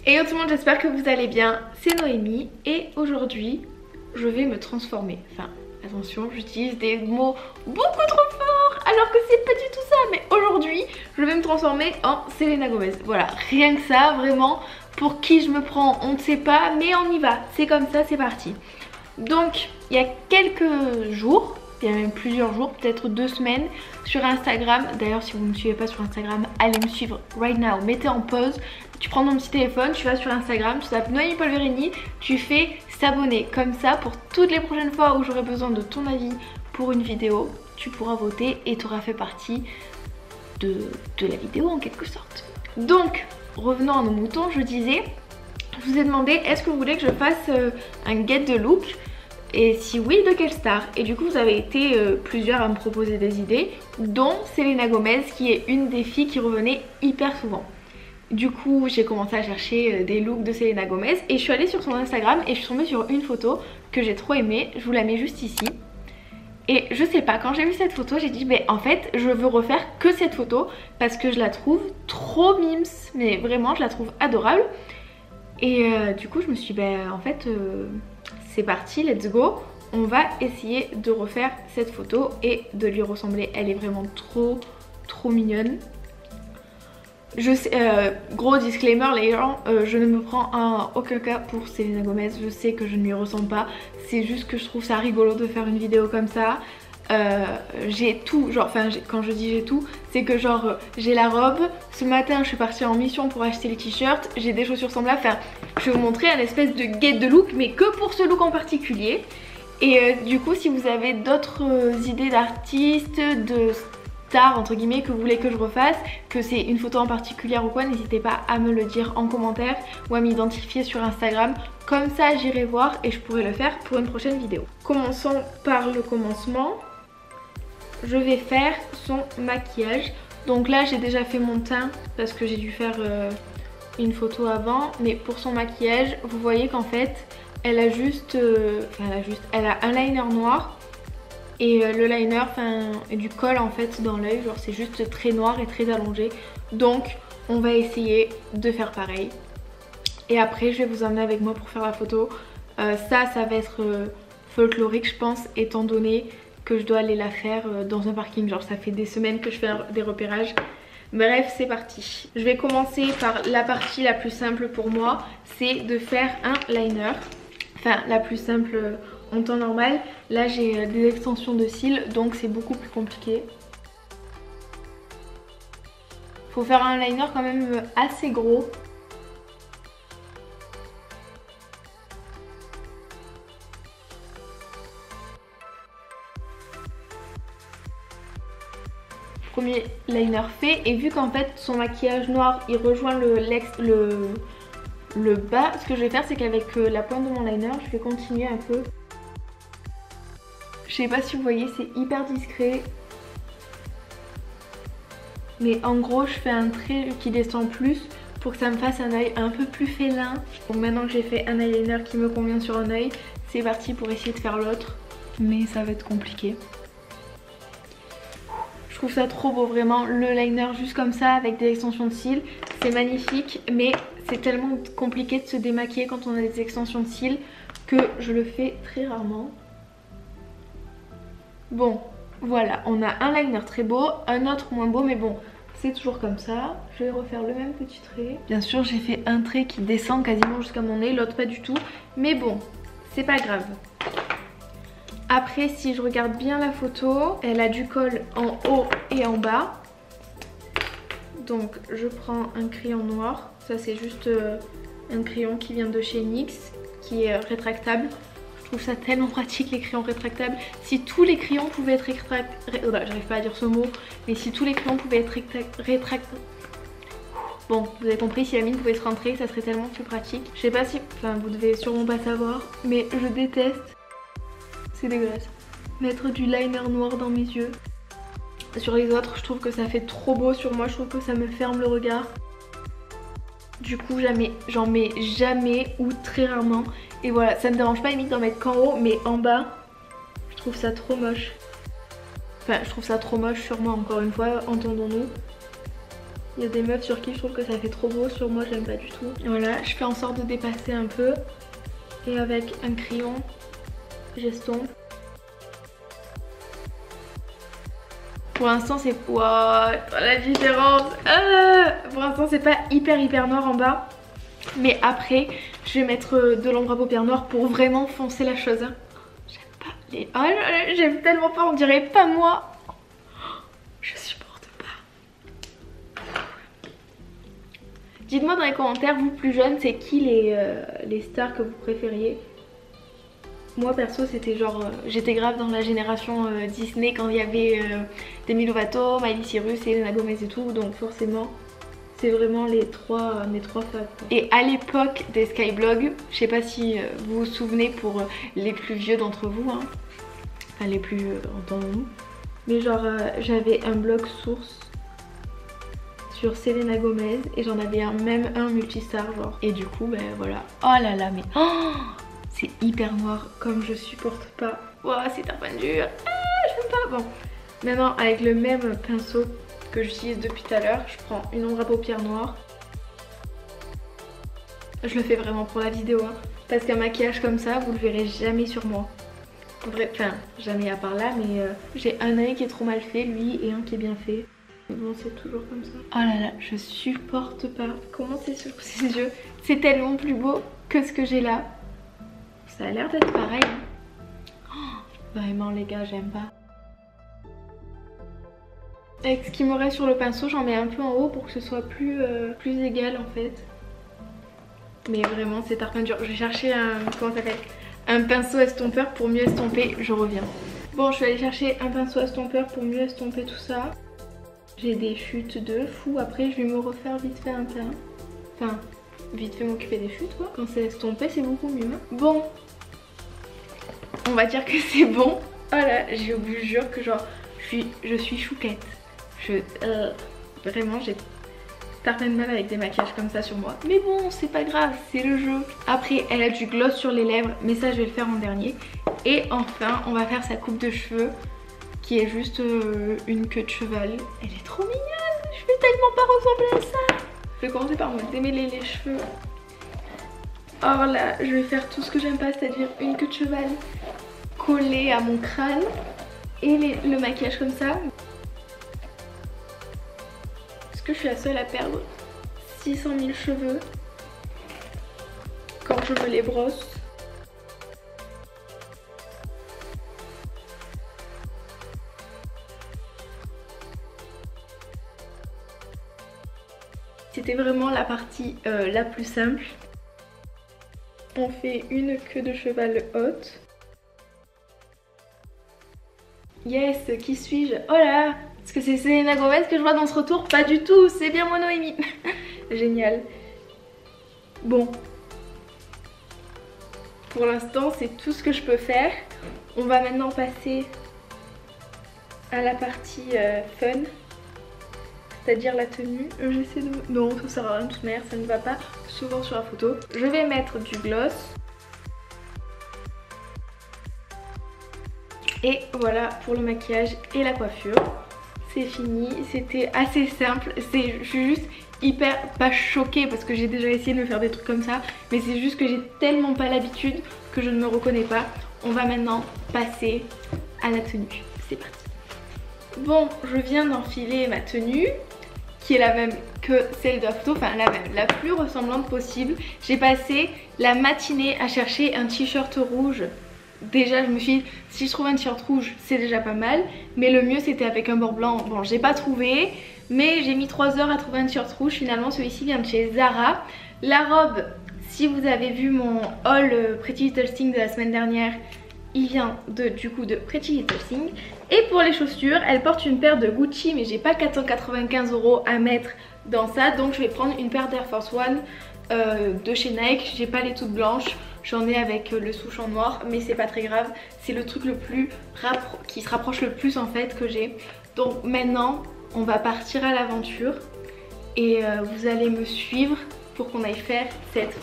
Hello tout le monde, j'espère que vous allez bien, c'est Noémie et aujourd'hui je vais me transformer. Enfin attention, j'utilise des mots beaucoup trop forts alors que c'est pas du tout ça. Mais aujourd'hui je vais me transformer en Selena Gomez. Voilà, rien que ça, vraiment. Pour qui je me prends on ne sait pas, mais on y va, c'est comme ça, c'est parti. Donc il y a quelques jours, il y a même plusieurs jours, peut-être 2 semaines, sur Instagram. D'ailleurs si vous ne me suivez pas sur Instagram, allez me suivre right now, mettez en pause. Tu prends ton petit téléphone, tu vas sur Instagram, tu tapes Noémie Polverini, tu fais s'abonner. Comme ça, pour toutes les prochaines fois où j'aurai besoin de ton avis pour une vidéo, tu pourras voter et tu auras fait partie de la vidéo en quelque sorte. Donc, revenons à nos moutons, je disais, je vous ai demandé est-ce que vous voulez que je fasse un get de look? Et si oui, de quelle star? Et du coup vous avez été plusieurs à me proposer des idées, dont Selena Gomez qui est une des filles qui revenait hyper souvent. Du coup j'ai commencé à chercher des looks de Selena Gomez et je suis allée sur son Instagram et je suis tombée sur une photo que j'ai trop aimée. Je vous la mets juste ici. Et je sais pas, quand j'ai vu cette photo j'ai dit mais en fait je veux refaire que cette photo parce que je la trouve trop mimes. Mais vraiment je la trouve adorable. Et du coup je me suis dit en fait c'est parti, let's go. On va essayer de refaire cette photo et de lui ressembler. Elle est vraiment trop mignonne. Je sais, gros disclaimer les gens, je ne me prends en aucun cas pour Selena Gomez. Je sais que je ne lui ressemble pas. C'est juste que je trouve ça rigolo de faire une vidéo comme ça. J'ai tout, genre, enfin quand je dis j'ai tout, c'est que genre j'ai la robe. Ce matin je suis partie en mission pour acheter les t-shirts. J'ai des chaussures semblables. Enfin je vais vous montrer un espèce de guide de look, mais que pour ce look en particulier. Et du coup si vous avez d'autres idées d'artistes, de stars entre guillemets que vous voulez que je refasse, que c'est une photo en particulier ou quoi, n'hésitez pas à me le dire en commentaire ou à m'identifier sur Instagram. Comme ça j'irai voir et je pourrai le faire pour une prochaine vidéo. Commençons par le commencement. Je vais faire son maquillage. Donc là j'ai déjà fait mon teint parce que j'ai dû faire une photo avant. Mais pour son maquillage vous voyez qu'en fait elle a juste, elle a un liner noir. Et le liner, et du col en fait dans l'œil, genre c'est juste très noir et très allongé. Donc on va essayer de faire pareil. Et après je vais vous emmener avec moi pour faire la photo. Ça va être folklorique je pense, étant donné que je dois aller la faire dans un parking. Genre ça fait des semaines que je fais des repérages. Bref c'est parti. Je vais commencer par la partie la plus simple pour moi. C'est de faire un liner. Enfin la plus simple en temps normal. Là j'ai des extensions de cils donc c'est beaucoup plus compliqué. Faut faire un liner quand même assez gros. Premier liner fait, et vu qu'en fait son maquillage noir il rejoint le bas, ce que je vais faire c'est qu'avec la pointe de mon liner je vais continuer un peu. Je sais pas si vous voyez, c'est hyper discret. Mais en gros je fais un trait qui descend plus pour que ça me fasse un œil un peu plus félin. Donc maintenant que j'ai fait un eyeliner qui me convient sur un œil, c'est parti pour essayer de faire l'autre. Mais ça va être compliqué. Je trouve ça trop beau vraiment, le liner juste comme ça avec des extensions de cils. C'est magnifique mais c'est tellement compliqué de se démaquiller quand on a des extensions de cils que je le fais très rarement. Bon, voilà, on a un liner très beau, un autre moins beau, mais bon, c'est toujours comme ça. Je vais refaire le même petit trait. Bien sûr, j'ai fait un trait qui descend quasiment jusqu'à mon nez, l'autre pas du tout. Mais bon, c'est pas grave. Après, si je regarde bien la photo, elle a du col en haut et en bas. Donc, je prends un crayon noir. Ça, c'est juste un crayon qui vient de chez NYX, qui est rétractable. Je trouve ça tellement pratique les crayons rétractables. Si tous les crayons pouvaient être j'arrive pas à dire ce mot, mais si tous les crayons pouvaient être rétractables. Bon, vous avez compris, si la mine pouvait se rentrer, ça serait tellement plus pratique. Je sais pas si, vous devez sûrement pas savoir, mais je déteste. C'est dégueulasse. Mettre du liner noir dans mes yeux. Sur les autres, je trouve que ça fait trop beau. Sur moi, je trouve que ça me ferme le regard. Du coup, j'en mets jamais ou très rarement. Et voilà, ça me dérange pas limite d'en mettre qu'en haut, mais en bas, je trouve ça trop moche. Enfin, je trouve ça trop moche sur moi, encore une fois, entendons-nous. Il y a des meufs sur qui je trouve que ça fait trop beau, sur moi j'aime pas du tout. Et voilà, je fais en sorte de dépasser un peu. Et avec un crayon, j'estompe. Pour l'instant c'est... Waouh, la différence. Pour l'instant c'est pas hyper noir en bas. Mais après, je vais mettre de l'ombre à paupières noires pour vraiment foncer la chose. J'aime pas les... Oh, j'aime tellement pas, on dirait pas moi. Je supporte pas. Dites-moi dans les commentaires, vous plus jeunes, c'est qui les stars que vous préfériez? Moi perso c'était genre, j'étais grave dans la génération Disney quand il y avait Demi Lovato, Miley Cyrus et Selena Gomez et tout, donc forcément c'est vraiment mes trois faves. Et à l'époque des skyblogs, je sais pas si vous vous souvenez pour les plus vieux d'entre vous, hein, enfin les plus entendons-nous, mais genre j'avais un blog source sur Selena Gomez et j'en avais même un multistar genre. Et du coup ben voilà, oh là là mais... Oh, c'est hyper noir, comme je supporte pas. Ouah, c'est un peu dur. Je veux pas. Bon, maintenant avec le même pinceau que j'utilise depuis tout à l'heure, je prends une ombre à paupières noire. Je le fais vraiment pour la vidéo, hein, parce qu'un maquillage comme ça, vous le verrez jamais sur moi. Enfin, jamais à part là, mais j'ai un œil qui est trop mal fait, lui, et un qui est bien fait. Mais bon, c'est toujours comme ça. Oh là là, je supporte pas. Comment c'est sur ses yeux? C'est tellement plus beau que ce que j'ai là. Ça a l'air d'être pareil. Oh, vraiment les gars, j'aime pas. Avec ce qui me reste sur le pinceau, j'en mets un peu en haut pour que ce soit plus égal en fait. Mais vraiment c'est archi dur. Je vais chercher un pinceau estompeur pour mieux estomper, je reviens. Bon, je vais aller chercher un pinceau estompeur pour mieux estomper tout ça. J'ai des chutes de fou, après je vais me refaire vite fait un teint. Enfin, vite fait m'occuper des chutes quoi. Quand c'est estompé c'est beaucoup mieux. Bon, on va dire que c'est bon. Oh là, je vous jure que genre je suis chouquette. Vraiment j'ai tartin de mal avec des maquillages comme ça sur moi. Mais bon, c'est pas grave, c'est le jeu. Après elle a du gloss sur les lèvres, mais ça je vais le faire en dernier. Et enfin on va faire sa coupe de cheveux qui est juste une queue de cheval. Elle est trop mignonne, je vais tellement pas ressembler à ça. Je vais commencer par me démêler les cheveux. Or là, je vais faire tout ce que j'aime pas, c'est-à-dire une queue de cheval collée à mon crâne et le maquillage comme ça. Est-ce que je suis la seule à perdre 600 000 cheveux quand je me les brosse? C'était vraiment la partie la plus simple. On fait une queue de cheval haute. Yes, qui suis-je? Oh là, est-ce que c'est Selena Gomez que je vois dans ce retour? Pas du tout, c'est bien moi Noémie. Génial. Bon. Pour l'instant, c'est tout ce que je peux faire. On va maintenant passer à la partie fun. C'est-à-dire la tenue. J'essaie de... Non, ça sert à rien de toute manière, ça ne va pas souvent sur la photo. Je vais mettre du gloss. Et voilà pour le maquillage et la coiffure. C'est fini, c'était assez simple. Je suis juste hyper pas choquée parce que j'ai déjà essayé de me faire des trucs comme ça. Mais c'est juste que j'ai tellement pas l'habitude que je ne me reconnais pas. On va maintenant passer à la tenue. C'est parti. Bon, je viens d'enfiler ma tenue qui est la même que celle de la photo, enfin la même, la plus ressemblante possible. J'ai passé la matinée à chercher un t-shirt rouge. Déjà je me suis dit, si je trouve un t-shirt rouge c'est déjà pas mal, mais le mieux c'était avec un bord blanc. Bon, j'ai pas trouvé, mais j'ai mis 3 heures à trouver un t-shirt rouge. Finalement celui-ci vient de chez Zara. La robe, si vous avez vu mon haul Pretty Little Thing de la semaine dernière, il vient du coup de Pretty Little Thing. Et pour les chaussures, elle porte une paire de Gucci, mais j'ai pas 495 € à mettre dans ça, donc je vais prendre une paire d'Air Force One de chez Nike. J'ai pas les toutes blanches, j'en ai avec le souche en noir, mais c'est pas très grave. C'est le truc le plus qui se rapproche le plus en fait que j'ai. Donc maintenant, on va partir à l'aventure et vous allez me suivre pour qu'on aille faire cette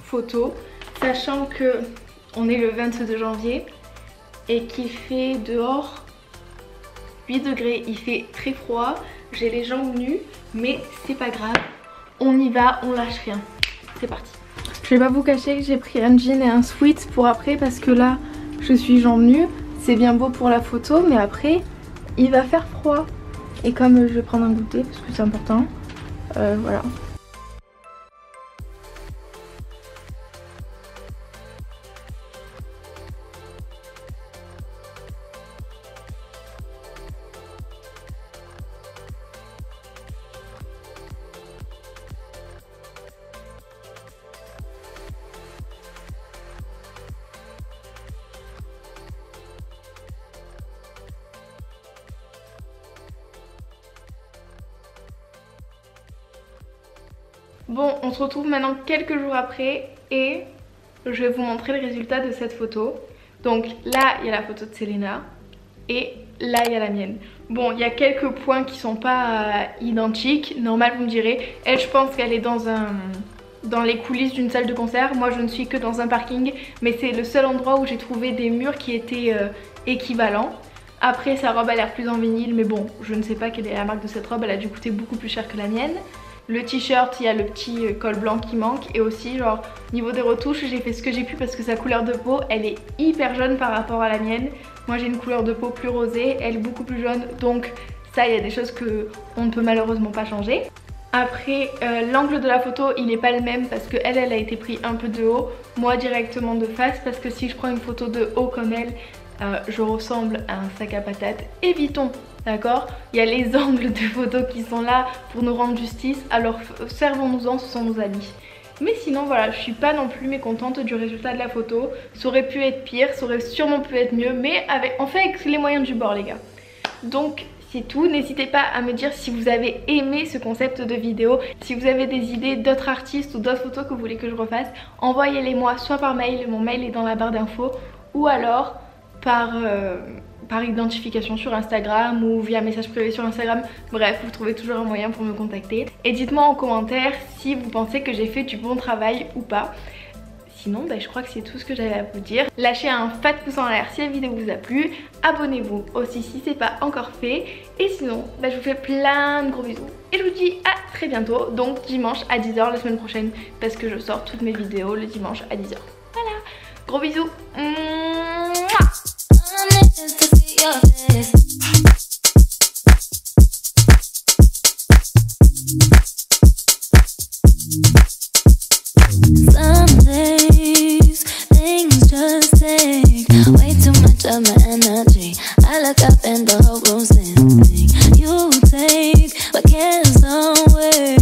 photo, sachant que on est le 22 janvier et qu'il fait dehors 8 degrés, il fait très froid. j'ai les jambes nues, mais c'est pas grave. On y va, on lâche rien. C'est parti. Je vais pas vous cacher que j'ai pris un jean et un sweat pour après parce que là je suis jambes nues. C'est bien beau pour la photo mais après il va faire froid. Et comme je vais prendre un goûter parce que c'est important, voilà. Bon, on se retrouve maintenant quelques jours après et je vais vous montrer le résultat de cette photo. Donc là, il y a la photo de Selena et là, il y a la mienne. Bon, il y a quelques points qui sont pas identiques. Normal, vous me direz. Elle, je pense qu'elle est dans les coulisses d'une salle de concert. Moi, je ne suis que dans un parking, mais c'est le seul endroit où j'ai trouvé des murs qui étaient équivalents. Après, sa robe a l'air plus en vinyle, mais bon, je ne sais pas quelle est la marque de cette robe. Elle a dû coûter beaucoup plus cher que la mienne. Le t-shirt, il y a le petit col blanc qui manque. Et aussi, genre, niveau des retouches, j'ai fait ce que j'ai pu parce que sa couleur de peau, elle est hyper jaune par rapport à la mienne. Moi, j'ai une couleur de peau plus rosée, elle est beaucoup plus jaune. Donc ça, il y a des choses qu'on ne peut malheureusement pas changer. Après, l'angle de la photo, il n'est pas le même parce qu'elle a été prise un peu de haut. Moi, directement de face parce que si je prends une photo de haut comme elle, je ressemble à un sac à patates. Évitons, d'accord? Il y a les angles de photos qui sont là pour nous rendre justice, alors servons-nous-en, ce sont nos amis. Mais sinon voilà, je suis pas non plus mécontente du résultat de la photo. Ça aurait pu être pire, ça aurait sûrement pu être mieux, mais on fait avec les moyens du bord les gars. Donc c'est tout, n'hésitez pas à me dire si vous avez aimé ce concept de vidéo. Si vous avez des idées d'autres artistes ou d'autres photos que vous voulez que je refasse, envoyez-les moi soit par mail, mon mail est dans la barre d'infos, ou alors par identification sur Instagram ou via message privé sur Instagram. Bref, vous trouvez toujours un moyen pour me contacter. Et dites-moi en commentaire si vous pensez que j'ai fait du bon travail ou pas. Sinon, je crois que c'est tout ce que j'avais à vous dire. Lâchez un fat pouce en l'air si la vidéo vous a plu. Abonnez-vous aussi si c'est pas encore fait. Et sinon, je vous fais plein de gros bisous. Et je vous dis à très bientôt. Donc dimanche à 10 h la semaine prochaine. Parce que je sors toutes mes vidéos le dimanche à 10 h. Voilà, gros bisous. Some days things just take way too much of my energy. I look up and the whole room's empty. You take what can somewhere.